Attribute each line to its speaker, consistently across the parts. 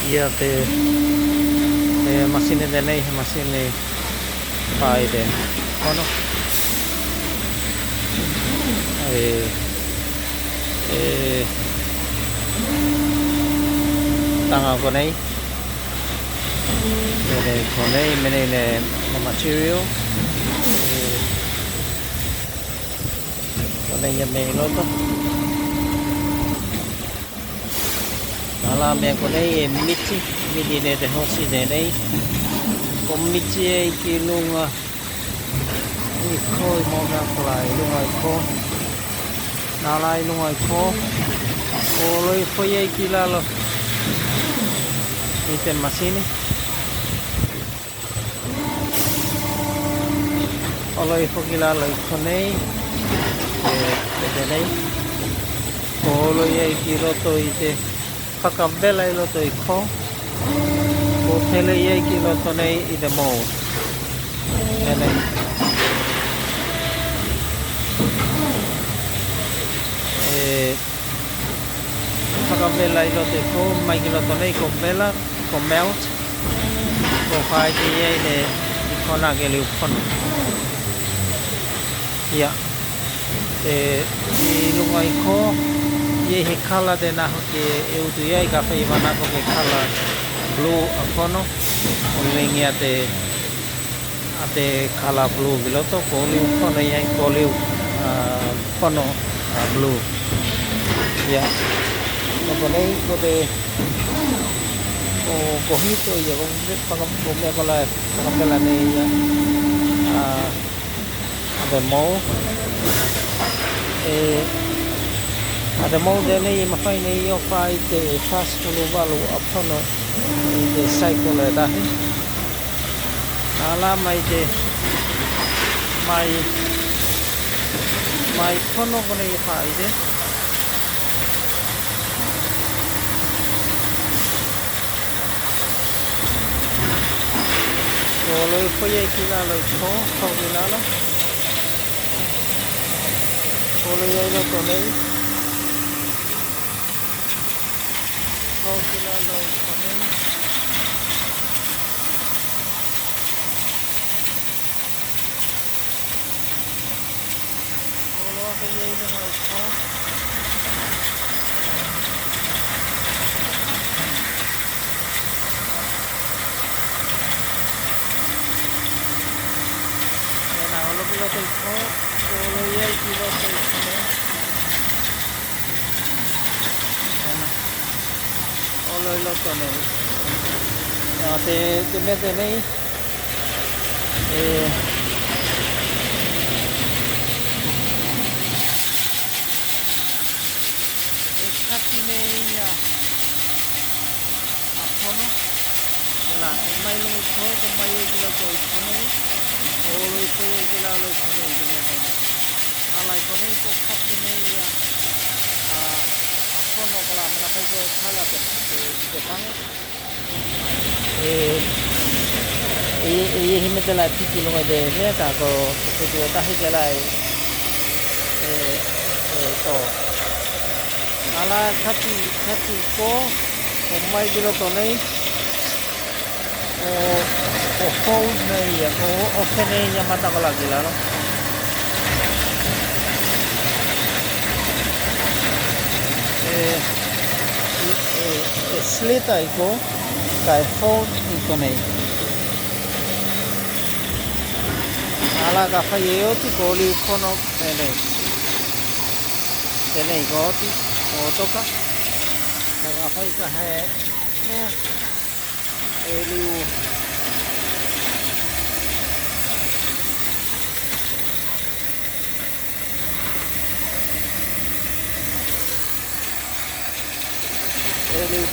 Speaker 1: Ia te masine de nei masine pai de kono e e tanga ko nei ko nei mene ne material ko nei ya me loto ala me ko nei miti midi ne de hosi de nei ko miti e ki lunga i ko mo na plai lunga ko na lai lunga ko ko loi foi e ki lalo i te masini o loi foki lalo i ko nei te nei ko loi e ki roto i te whakawela i loto i ko ko tele i ki loto nei i te mou nei whakawela i loto i ko mai ki loto nei ko vela ko melt ko whae ki i ne i kona ke liu kono ia i lunga i ko i he kala de naho ke e utu iai ka whai manako ke kala blue a kono o lengi a te kala blue viloto ko liu kono iai ko liu kono blue ia ko nei ko te ko hito ia ko me kola pakapela nei ia a mo ada mau dene i mawhai nei o whai te whāskulu walu a pono i te saikole dahi. Nā la mai te mai pono kone i whai te. Ko loi whai e ki lalo i ko, kau ki lalo. Ko loi e loto nei. Kau ki lalo i ko nei. Ko loa ka iei lunga i ko. Nā olo ki loto i ko. Ko loi e ki loto i ko nei. Olo i loto nei. Te mete nei. Kati nei a pono. Ela, mai lunga i ko, ko mai e ki loto i ko nei. Olo i ko e ki lalo i ko nei ki loto nei. Ala i ko nei ko kati nei a pono kala mana kai ko kala te pango. E hime te lai piki lunga de mea ka ko te o tahi te lai to. Ala kati ko mai ki loto nei. O fold nei ko ofe nei ia mata ko lagi lalo. Slit ai ko kai fold i ko nei. Ala ka whai e oti ko liu kono tenei. Tenei ko oti o toka. Ka whai ka he mea e liu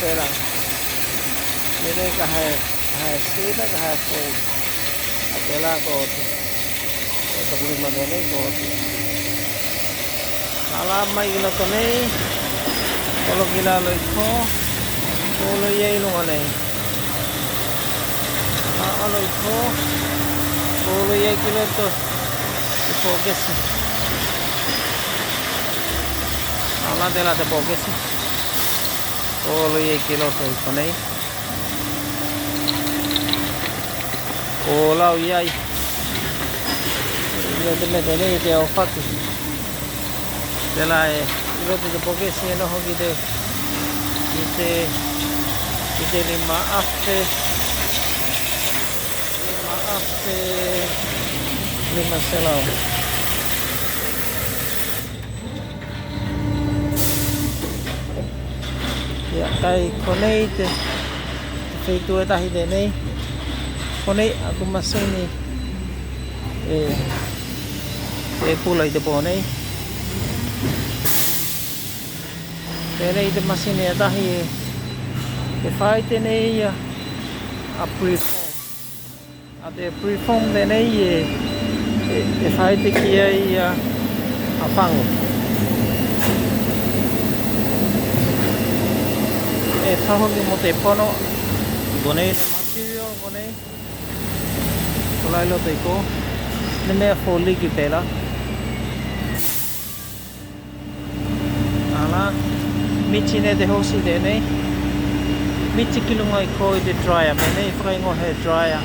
Speaker 1: pera. Mene ka hai sida ka hai fold. Atela ko oti. Ito kuli madene ko oti. Nala mai gila to nei. Kolo gila lo iko. Kolo yei lunga nei. Alo iko. Kolo yei gila to. Iko kesi. Nala tela te po kesi. Kolo yei gila to iko nei. o lau iai ilo te me te nei te au whatu te la e ilo te pokesi e noho ki te lima afe lima selau ia kai konei te wheitu e tahi te nei konei aku masini e pula i te pō nei tēnei te masini e tahi e whai tēnei ia a preform a te preform tēnei e whai te kia ia a whangu e tahoki mo te pono konei te material konei kolailo te ko ne mea fo liki pēla ala michi ne te hosi tēnei michi kilunga i ko i te dryer me nei whakaingo he dryer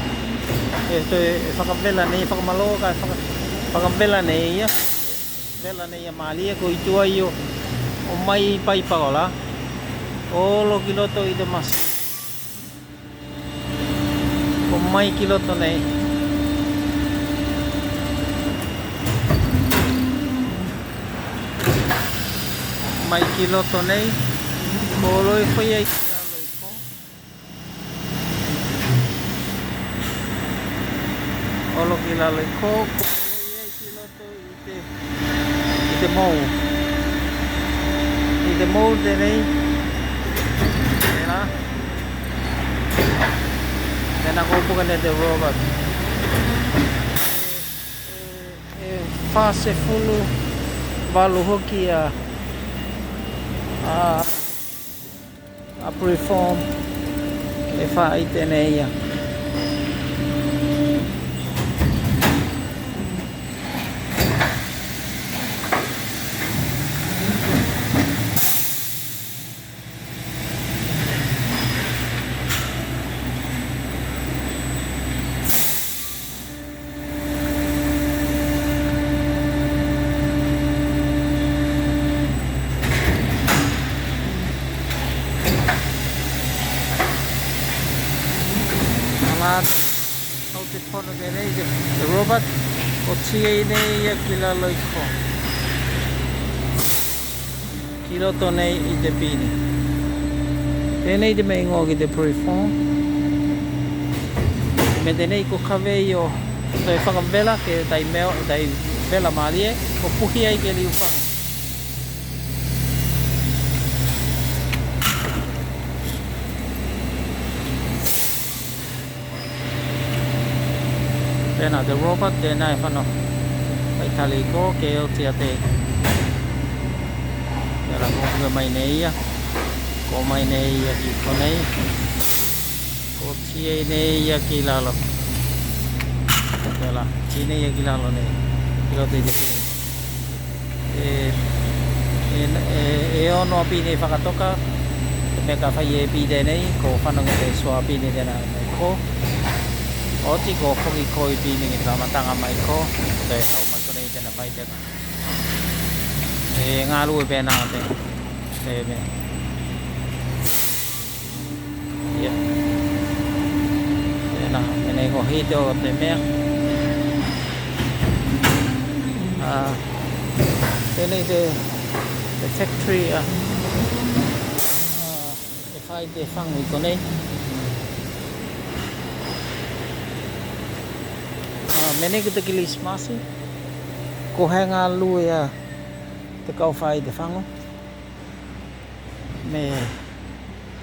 Speaker 1: e whakawela nei whakamaloka whakawela nei ia vela nei ia malia ko i tua i o mai pai pakola olo ki loto i te masi o mai ki loto nei mai ki loto nei ko loi whai ai ki la loi ko olo ki la loi ko ko loi ai ki loto i te mou te nei tēnā kōpuka ne te robot whase fulu walu hoki a preform e whai tēnei ia au te pono tēnei te robot o tia i nei ia ki la loiko ki roto nei i te pini tēnei te mei ngō ki te preform me tēnei ko kawe i o toi whakawela ke tai vela malie ko puhi ai ke liu whanga tēnā te robot tēnā e whano pai tali ko ke o tia te tēnā kōpuka mai nei ia ko mai nei ia ki konei ko tia nei ia ki lalo tēnā tia nei ia ki lalo nei ki rote i te pini e ono pini whakatoka me ka whai e pide nei ko whanonga te sua pini tēnā nei ko oti ko hoki ko i pini ki tamatanga mai ko te au mai ko nei tēnā whai tēnā e ngā rui pēnā te me ia tēnā me nei ko hite o te mea tēnei te factory e whai te whangu i ko nei mene ki te kilis masi ko he ngā lue a te kau whai te whangu me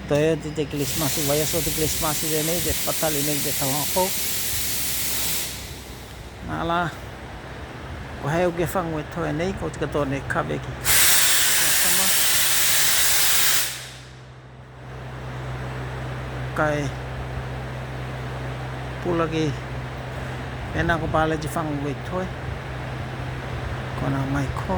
Speaker 1: toi te kilis masi vai aso te kilis masi de nei te patali nei te tawako nā la ko heo ke whangu e toi nei ko tika tōne kaweki kai pulaki pēnā ko pāle te whangu e toi kona mai ko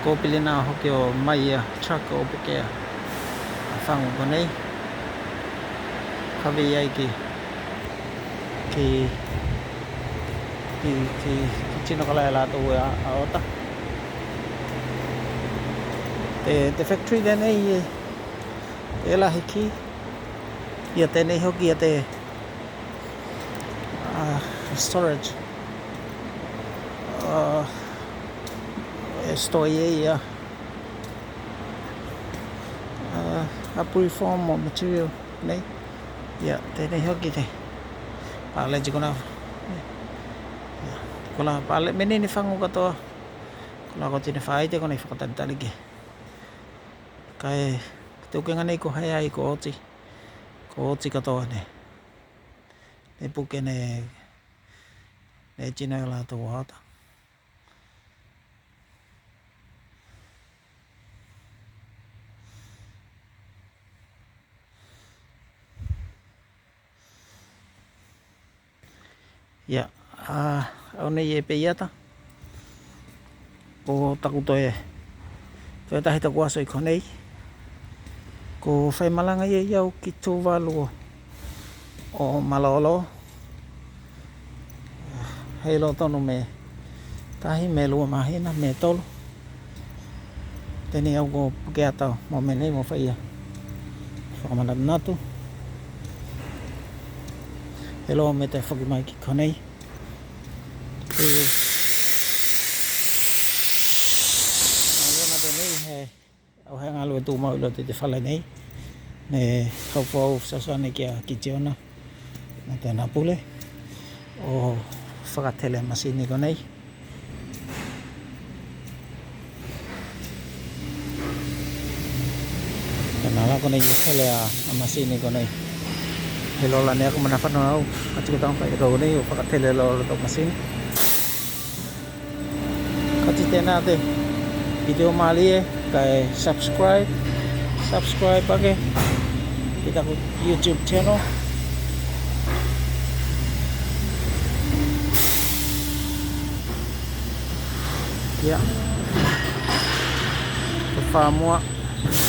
Speaker 1: ko pili nā hoki o mai a truck o pekea whangu ko nei kawe ai ki tino kalai la tu a ota te factory de nei e la hiki ia te nei hoki ia te storage store ia puriform material nei ia te nei hoki te pale jikona kola pale menini whangu katoa kola ko tine whaite kona i whakatantari ke kai te ukenga nei ko hai ai ko oti katoa ne puke ne tino la to wata ya au nei e peiata ko takuto e tahi taku aso i konei ko whai malanga i au ki tō walu o Malolo hei lo tonu me tahi me lua mahina me tolu teni au ko puke atau mo me nei mo whaia whakamanat natu hei lo me te whakimai ki konei au hanga lu tu mau lo te whale nei ne hauwhau sasane ki tiona na te napule o whakatele masini ko nei te nala ko nei whale a masini ko nei he lola ne ako mana whanau au kati tau whai ko nei o whakatele lola to masini kati tēnā te video mali kai subscribe ake kita ko YouTube channel ya fa mua